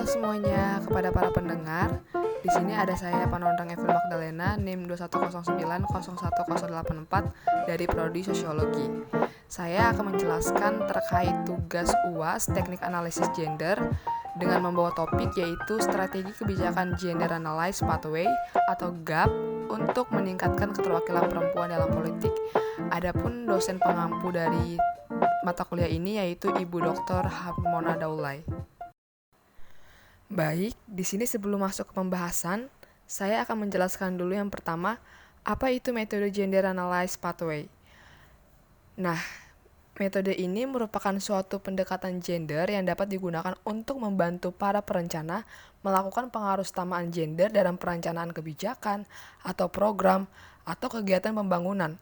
Halo semuanya, kepada para pendengar. Di sini ada saya Panondang Evel Magdalena, NIM 2109-01084 dari Prodi Sosiologi. Saya akan menjelaskan terkait tugas UAS Teknik Analisis Gender dengan membawa topik yaitu Strategi Kebijakan Gender Analysis Pathway atau GAP untuk meningkatkan keterwakilan perempuan dalam politik. Adapun dosen pengampu dari mata kuliah ini yaitu Ibu Dr. Harmona Daulay. Baik, di sini sebelum masuk ke pembahasan, saya akan menjelaskan dulu yang pertama, apa itu metode Gender Analysis Pathway. Nah, metode ini merupakan suatu pendekatan gender yang dapat digunakan untuk membantu para perencana melakukan pengarusutamaan gender dalam perencanaan kebijakan atau program atau kegiatan pembangunan.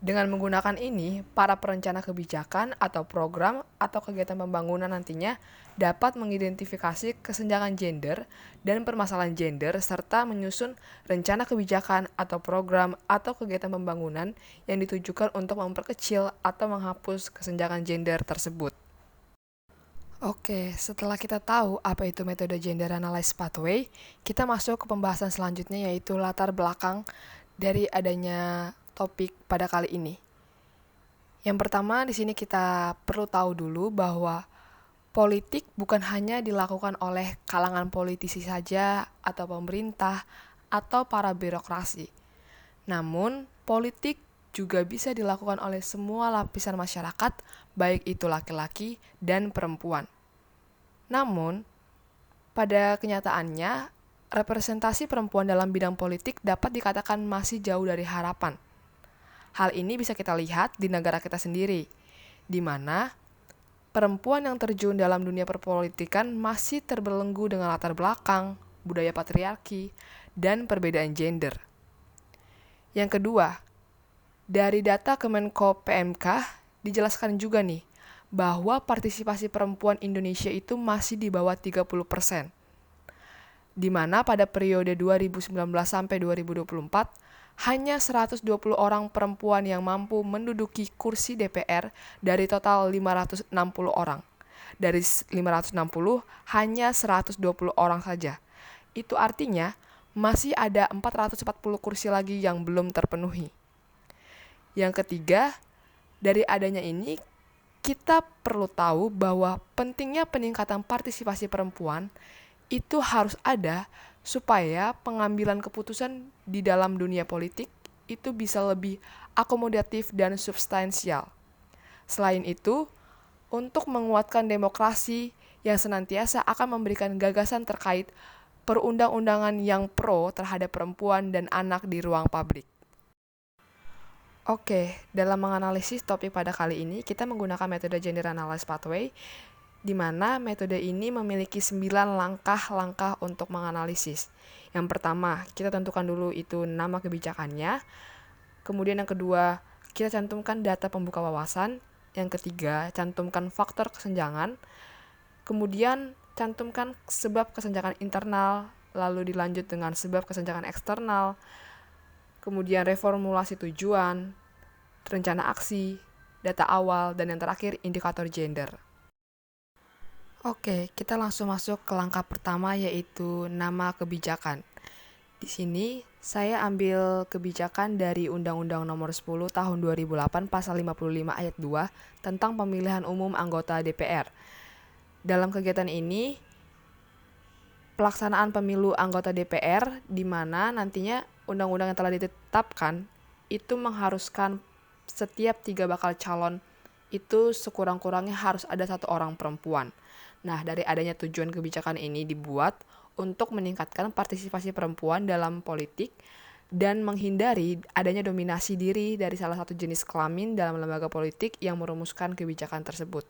Dengan menggunakan ini, para perencana kebijakan atau program atau kegiatan pembangunan nantinya dapat mengidentifikasi kesenjangan gender dan permasalahan gender serta menyusun rencana kebijakan atau program atau kegiatan pembangunan yang ditujukan untuk memperkecil atau menghapus kesenjangan gender tersebut. Oke, setelah kita tahu apa itu metode Gender Analysis Pathway, kita masuk ke pembahasan selanjutnya yaitu latar belakang dari adanya topik pada kali ini. Yang pertama di sini kita perlu tahu dulu bahwa politik bukan hanya dilakukan oleh kalangan politisi saja atau pemerintah atau para birokrasi. Namun, politik juga bisa dilakukan oleh semua lapisan masyarakat, baik itu laki-laki dan perempuan. Namun, pada kenyataannya, representasi perempuan dalam bidang politik dapat dikatakan masih jauh dari harapan. Hal ini bisa kita lihat di negara kita sendiri, di mana perempuan yang terjun dalam dunia perpolitikan masih terbelenggu dengan latar belakang, budaya patriarki, dan perbedaan gender. Yang kedua, dari data Kemenko PMK dijelaskan juga nih, bahwa partisipasi perempuan Indonesia itu masih di bawah 30%, di mana pada periode 2019 sampai 2024, hanya 120 orang perempuan yang mampu menduduki kursi DPR dari total 560 orang. Dari 560, hanya 120 orang saja. Itu artinya masih ada 440 kursi lagi yang belum terpenuhi. Yang ketiga, dari adanya ini, kita perlu tahu bahwa pentingnya peningkatan partisipasi perempuan itu harus ada supaya pengambilan keputusan di dalam dunia politik itu bisa lebih akomodatif dan substansial. Selain itu, untuk menguatkan demokrasi yang senantiasa akan memberikan gagasan terkait perundang-undangan yang pro terhadap perempuan dan anak di ruang publik. Oke, dalam menganalisis topik pada kali ini, kita menggunakan metode Gender Analysis Pathway, di mana metode ini memiliki 9 langkah-langkah untuk menganalisis. Yang pertama, kita tentukan dulu itu nama kebijakannya. Kemudian yang kedua, kita cantumkan data pembuka wawasan. Yang ketiga, cantumkan faktor kesenjangan. Kemudian, cantumkan sebab kesenjangan internal, lalu dilanjut dengan sebab kesenjangan eksternal. Kemudian reformulasi tujuan, rencana aksi, data awal, dan yang terakhir indikator gender. Oke, kita langsung masuk ke langkah pertama yaitu nama kebijakan. Di sini saya ambil kebijakan dari Undang-Undang Nomor 10 Tahun 2008 Pasal 55 Ayat 2 tentang pemilihan umum anggota DPR. Dalam kegiatan ini, pelaksanaan pemilu anggota DPR di mana nantinya undang-undang yang telah ditetapkan itu mengharuskan setiap 3 bakal calon itu sekurang-kurangnya harus ada 1 orang perempuan. Nah, dari adanya tujuan kebijakan ini dibuat untuk meningkatkan partisipasi perempuan dalam politik dan menghindari adanya dominasi diri dari salah satu jenis kelamin dalam lembaga politik yang merumuskan kebijakan tersebut.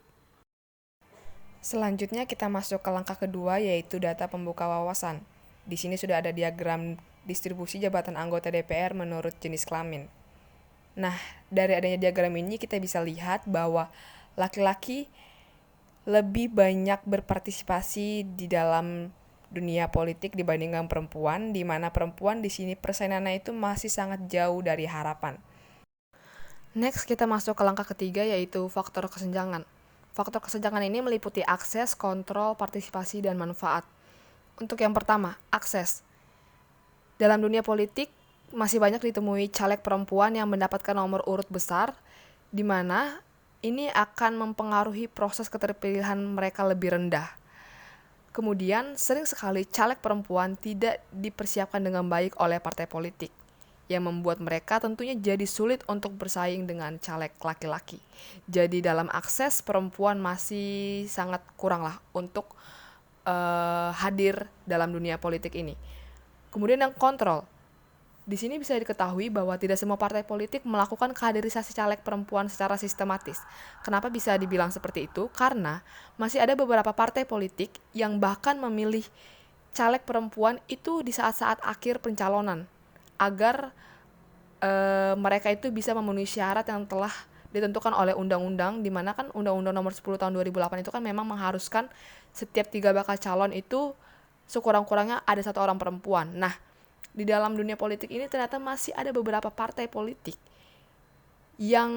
Selanjutnya kita masuk ke langkah kedua yaitu data pembuka wawasan. Di sini sudah ada diagram distribusi jabatan anggota DPR menurut jenis kelamin. Nah, dari adanya diagram ini kita bisa lihat bahwa laki-laki lebih banyak berpartisipasi di dalam dunia politik dibandingkan perempuan, di mana perempuan di sini persaingannya itu masih sangat jauh dari harapan. Next, kita masuk ke langkah ketiga yaitu faktor kesenjangan. Faktor kesenjangan ini meliputi akses, kontrol, partisipasi, dan manfaat. Untuk yang pertama, akses. Dalam dunia politik, masih banyak ditemui caleg perempuan yang mendapatkan nomor urut besar, di mana ini akan mempengaruhi proses keterpilihan mereka lebih rendah. Kemudian, sering sekali caleg perempuan tidak dipersiapkan dengan baik oleh partai politik, yang membuat mereka tentunya jadi sulit untuk bersaing dengan caleg laki-laki. Jadi dalam akses, perempuan masih sangat kurang lah untuk hadir dalam dunia politik ini. Kemudian yang kontrol. Di sini bisa diketahui bahwa tidak semua partai politik melakukan kaderisasi caleg perempuan secara sistematis. Kenapa bisa dibilang seperti itu? Karena masih ada beberapa partai politik yang bahkan memilih caleg perempuan itu di saat-saat akhir pencalonan agar mereka itu bisa memenuhi syarat yang telah ditentukan oleh undang-undang, di mana kan Undang-Undang Nomor 10 Tahun 2008 itu kan memang mengharuskan setiap 3 bakal calon itu sekurang-kurangnya ada 1 orang perempuan. Nah, di dalam dunia politik ini ternyata masih ada beberapa partai politik yang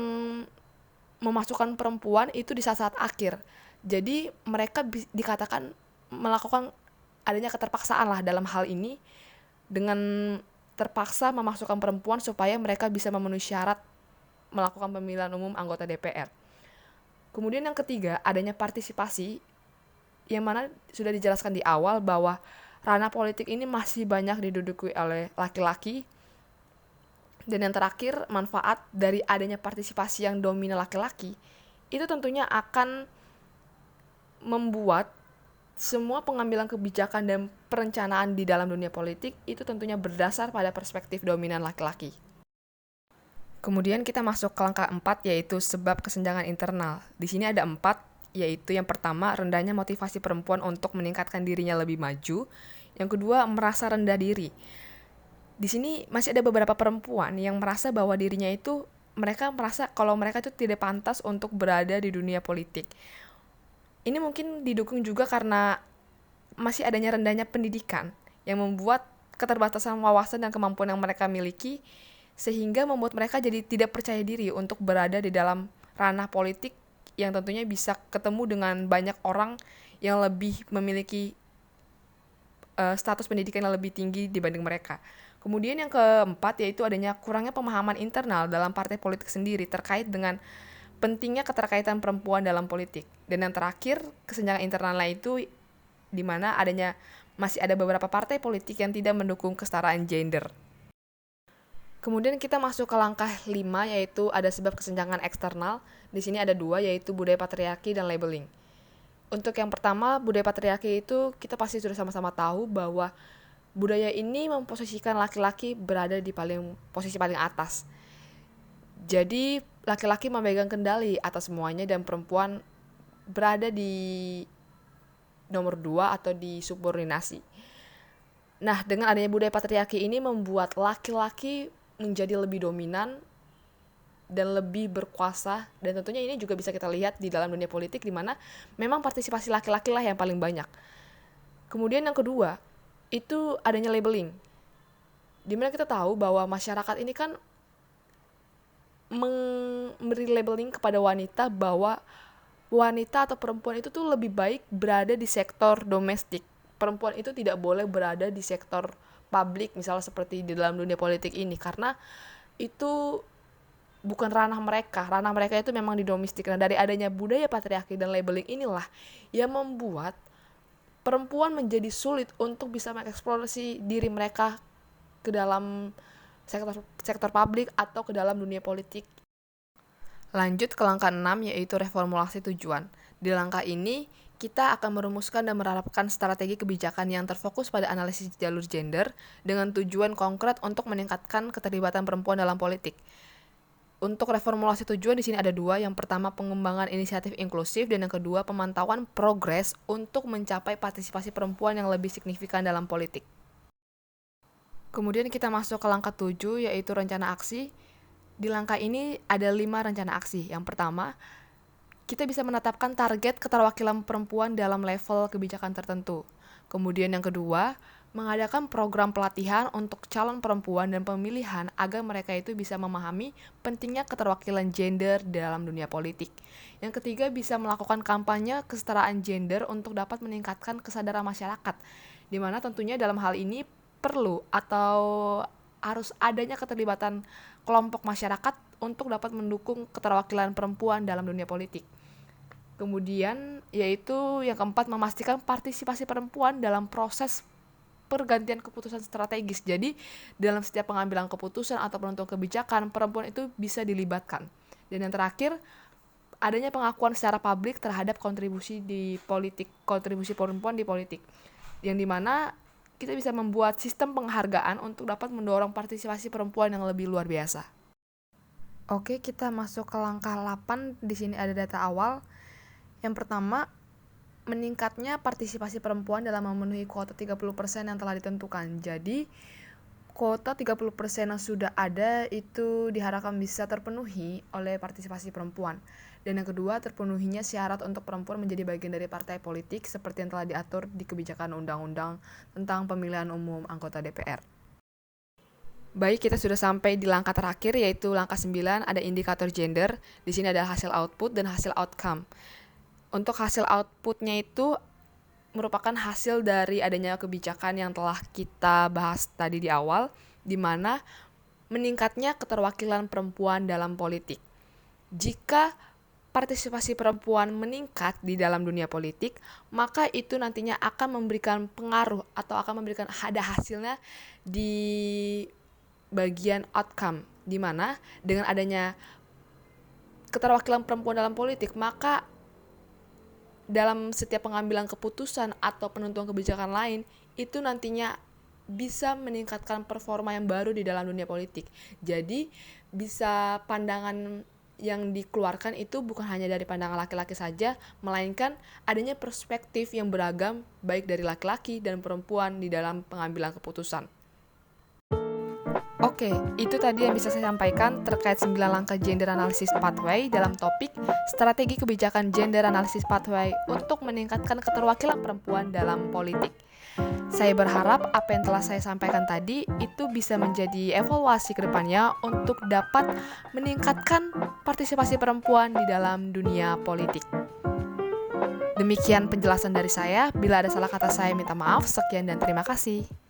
memasukkan perempuan itu di saat-saat akhir. Jadi mereka dikatakan melakukan adanya keterpaksaan lah dalam hal ini, dengan terpaksa memasukkan perempuan supaya mereka bisa memenuhi syarat melakukan pemilihan umum anggota DPR. Kemudian yang ketiga, adanya partisipasi, yang mana sudah dijelaskan di awal bahwa ranah politik ini masih banyak diduduki oleh laki-laki. Dan yang terakhir, manfaat dari adanya partisipasi yang dominan laki-laki itu tentunya akan membuat semua pengambilan kebijakan dan perencanaan di dalam dunia politik itu tentunya berdasar pada perspektif dominan laki-laki. Kemudian kita masuk ke langkah 4, yaitu sebab kesenjangan internal. Di sini ada 4, yaitu yang pertama, rendahnya motivasi perempuan untuk meningkatkan dirinya lebih maju. Yang kedua, merasa rendah diri. Di sini masih ada beberapa perempuan yang merasa bahwa dirinya itu, mereka merasa kalau mereka itu tidak pantas untuk berada di dunia politik. Ini mungkin didukung juga karena masih adanya rendahnya pendidikan yang membuat keterbatasan wawasan dan kemampuan yang mereka miliki, sehingga membuat mereka jadi tidak percaya diri untuk berada di dalam ranah politik yang tentunya bisa ketemu dengan banyak orang yang lebih memiliki status pendidikan yang lebih tinggi dibanding mereka. Kemudian yang keempat, yaitu adanya kurangnya pemahaman internal dalam partai politik sendiri terkait dengan pentingnya keterkaitan perempuan dalam politik. Dan yang terakhir, kesenjangan internalnya itu di mana masih ada beberapa partai politik yang tidak mendukung kesetaraan gender. Kemudian kita masuk ke langkah 5, yaitu ada sebab kesenjangan eksternal. Di sini ada 2, yaitu budaya patriarki dan labeling. Untuk yang pertama, budaya patriarki itu kita pasti sudah sama-sama tahu bahwa budaya ini memposisikan laki-laki berada di posisi paling atas. Jadi laki-laki memegang kendali atas semuanya dan perempuan berada di nomor 2 atau di subordinasi. Nah, dengan adanya budaya patriarki ini membuat laki-laki menjadi lebih dominan dan lebih berkuasa, dan tentunya ini juga bisa kita lihat di dalam dunia politik di mana memang partisipasi laki-laki lah yang paling banyak. Kemudian yang kedua, itu adanya labeling. Dimana kita tahu bahwa masyarakat ini kan memberi labeling kepada wanita bahwa wanita atau perempuan itu tuh lebih baik berada di sektor domestik. Perempuan itu tidak boleh berada di sektor publik, misalnya seperti di dalam dunia politik ini, karena itu bukan ranah mereka. Ranah mereka itu memang di domestik. Nah, dari adanya budaya patriarki dan labeling inilah yang membuat perempuan menjadi sulit untuk bisa mengeksplorasi diri mereka ke dalam sektor publik atau ke dalam dunia politik. Lanjut ke langkah 6, yaitu reformulasi tujuan. Di langkah ini, kita akan merumuskan dan menerapkan strategi kebijakan yang terfokus pada analisis jalur gender dengan tujuan konkret untuk meningkatkan keterlibatan perempuan dalam politik. Untuk reformulasi tujuan di sini ada 2. Yang pertama, pengembangan inisiatif inklusif, dan yang kedua, pemantauan progres untuk mencapai partisipasi perempuan yang lebih signifikan dalam politik. Kemudian kita masuk ke langkah 7, yaitu rencana aksi. Di langkah ini ada 5 rencana aksi. Yang pertama, kita bisa menetapkan target keterwakilan perempuan dalam level kebijakan tertentu. Kemudian yang kedua, mengadakan program pelatihan untuk calon perempuan dan pemilihan agar mereka itu bisa memahami pentingnya keterwakilan gender dalam dunia politik. Yang ketiga, bisa melakukan kampanye kesetaraan gender untuk dapat meningkatkan kesadaran masyarakat, di mana tentunya dalam hal ini perlu atau harus adanya keterlibatan kelompok masyarakat untuk dapat mendukung keterwakilan perempuan dalam dunia politik. Kemudian yaitu yang keempat, memastikan partisipasi perempuan dalam proses pergantian keputusan strategis. Jadi dalam setiap pengambilan keputusan atau penentuan kebijakan, perempuan itu bisa dilibatkan. Dan yang terakhir, adanya pengakuan secara publik terhadap kontribusi perempuan di politik. Yang dimana kita bisa membuat sistem penghargaan untuk dapat mendorong partisipasi perempuan yang lebih luar biasa. Oke, kita masuk ke langkah 8. Di sini ada data awal. Yang pertama, meningkatnya partisipasi perempuan dalam memenuhi kuota 30% yang telah ditentukan. Jadi, kuota 30% yang sudah ada itu diharapkan bisa terpenuhi oleh partisipasi perempuan. Dan yang kedua, terpenuhinya syarat untuk perempuan menjadi bagian dari partai politik seperti yang telah diatur di kebijakan undang-undang tentang pemilihan umum anggota DPR. Baik, kita sudah sampai di langkah terakhir, yaitu langkah 9, ada indikator gender. Di sini ada hasil output dan hasil outcome. Untuk hasil outputnya itu merupakan hasil dari adanya kebijakan yang telah kita bahas tadi di awal, di mana meningkatnya keterwakilan perempuan dalam politik. Jika partisipasi perempuan meningkat di dalam dunia politik, maka itu nantinya akan memberikan pengaruh atau akan memberikan ada hasilnya di bagian outcome, di mana dengan adanya keterwakilan perempuan dalam politik, maka dalam setiap pengambilan keputusan atau penentuan kebijakan lain, itu nantinya bisa meningkatkan performa yang baru di dalam dunia politik. Jadi, bisa pandangan yang dikeluarkan itu bukan hanya dari pandangan laki-laki saja, melainkan adanya perspektif yang beragam baik dari laki-laki dan perempuan di dalam pengambilan keputusan. Oke, itu tadi yang bisa saya sampaikan terkait 9 langkah gender analysis pathway dalam topik strategi kebijakan gender analysis pathway untuk meningkatkan keterwakilan perempuan dalam politik. Saya berharap apa yang telah saya sampaikan tadi itu bisa menjadi evaluasi ke depannya untuk dapat meningkatkan partisipasi perempuan di dalam dunia politik. Demikian penjelasan dari saya. Bila ada salah kata saya minta maaf. Sekian dan terima kasih.